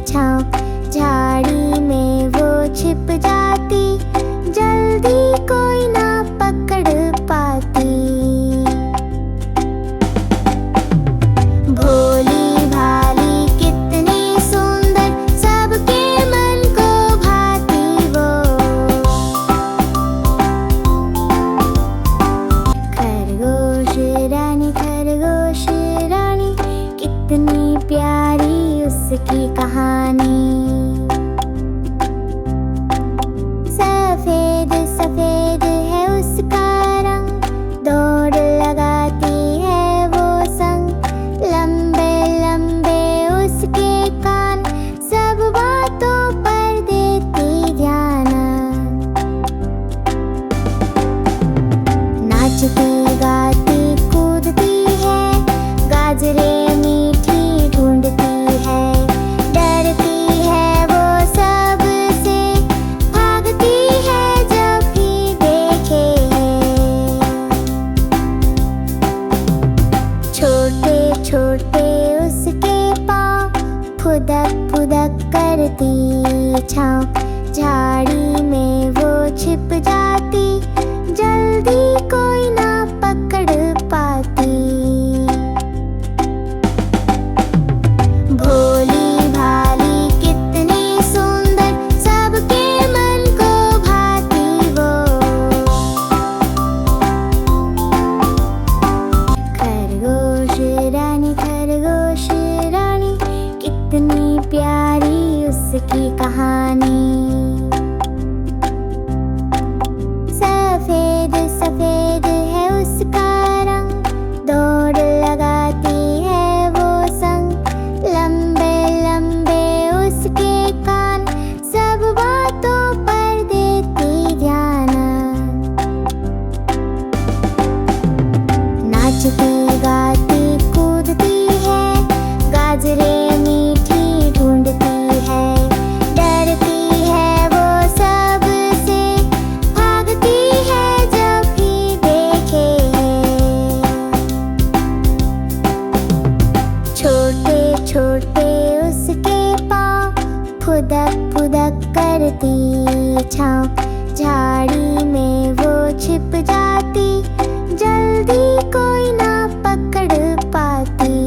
छाँव। झाड़ी में वो छिप जाती, जल्दी कोई ना पकड़ पाती। भोली भाली कितनी सुंदर, सबके मन को भाती वो। खरगोश रानी कितनी प्यारी उसकी कहानी। सफेद सफेद है उसका रंग, दौड़ लगाती है वो संग। लंबे लंबे उसके कान, सब बातों पर देती ध्यान। नाचती गाती कूदती है, गाजरे मीठी ढूंढती है। डरती है वो सबसे, भागती है जब भी देखे। छोटे छोटे उसके पाँव, फुदक फुदक करती छाँव। झाड़ी में वो छिप जाती, जल्दी कोई ना पकड़ पाती। भोली भाली कितनी सुंदर, सबके मन को भाती वो। खरगोश रानी कितनी प्यारी उसकी कहानी। सफेद सफेद है उसका रंग, दौड़ लगाती है वो संग। लंबे लंबे उसके कान, सब बातों पर देती ध्यान। नाचती गाती कूदती है, गाजरे मीठी ढूंढती है। डरती है वो सबसे, भागती है जब भी देखे। छोटे छोटे उसके पाँव, फुदक फुदक करती छाँव। झाड़ी में वो छिप जाती, जल्दी कोई ना पकड़ पाती।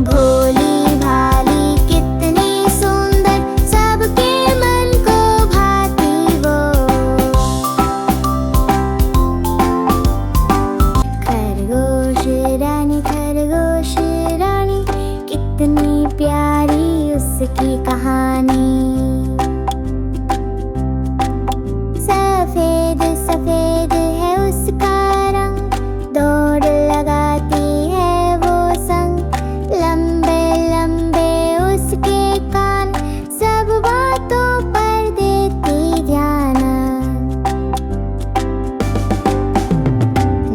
भोली भाली कितनी सुंदर, सबके मन को भाती वो। खरगोश रानी कितनी प्यारी उसकी कहानी। सफेद सफेद है उसका रंग, दौड़ लगाती है वो संग। लंबे लंबे उसके कान, सब बातों पर देती ध्यान।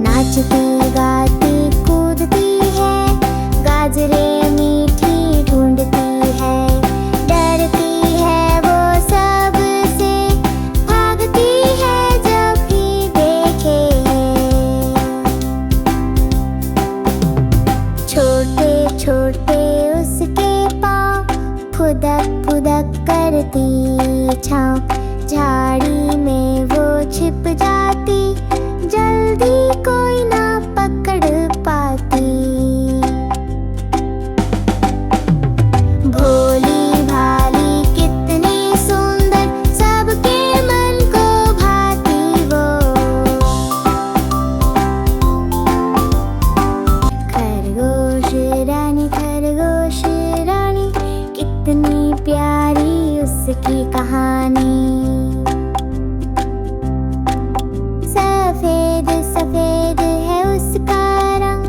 नाचती गाती कूदती है, गाजरे मीठी ढूंढती है। डरती है वो सबसे, भागती है जब भी देखे। छोटे छोटे उसके पाँव, फुदक फुदक करती छाँव। झाड़ी में वो छिप जाती, जल्दी कोई ना पकड़ पाती। भोली भाली कितनी सुंदर, सबके मन को भाती वो। खरगोश रानी कितनी प्यारी उसकी कहानी। सफेद सफेद है उसका रंग,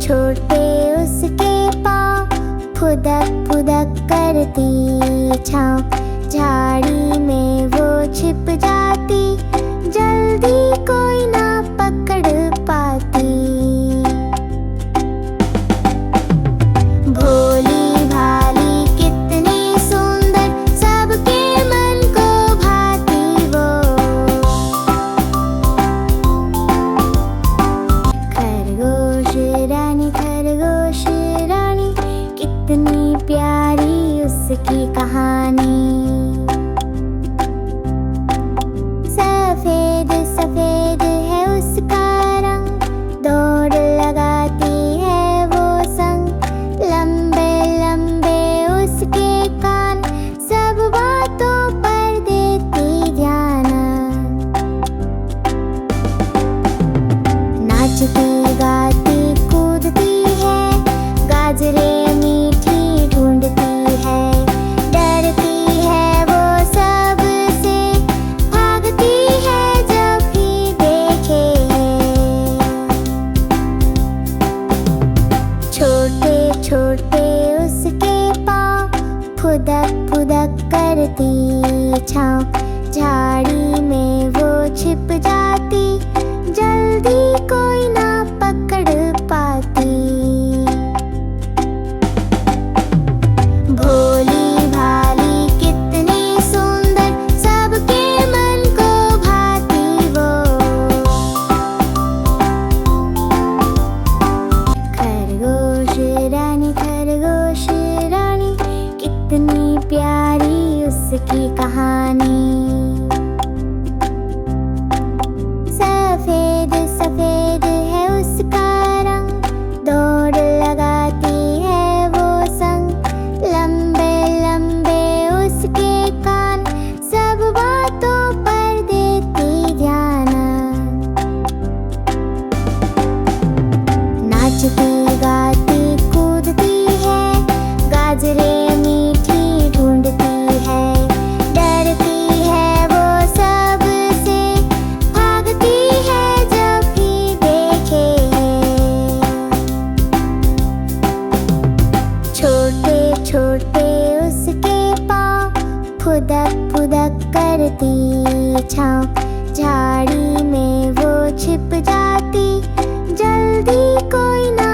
छोटे उसके पाँव, फुदक फुदक करती छाँव। झाड़ी में वो छिप जाती, जल्दी कोई ना पकड़ पाती। भोली भाली कितनी सुंदर, सबके मन को भाती वो। खरगोश रानी कितनी प्यारी उसकी कहानी। सफेद सफेद है उसका रंग, दौड़ लगाती है वो संग। लंबे लंबे उसके कान, सब बातों पर देती ध्यान। नाचती गाती कूदती है, गाजरे मीठी ढूंढती है। डरती है वो सबसे, भागती है जब भी देखे। छोटे छोटे उसके पाँव, फुदक फुदक करती छाँव। झाड़ी में वो छिप जाती, जल्दी कोई ना पकड़ पाती। भोली भाली कितनी सुंदर, सबके मन को भाती वो। खरगोश रानी कितनी प्यारी उसकी कहानी। सफेद सफेद है उसका रंग, दौड़ लगाती है वो संग। लंबे लंबे उसके कान, सब बातों पर देती ध्यान। नाचती गाती कूदती है, गाजरे मीठी ढूंढती है। डरती है वो सबसे, भागती है जब भी देखे। छोटे छोटे उसके पाँव, फुदक फुदक करती छाँव। झाड़ी में वो छिप जाती, जल्दी कोई ना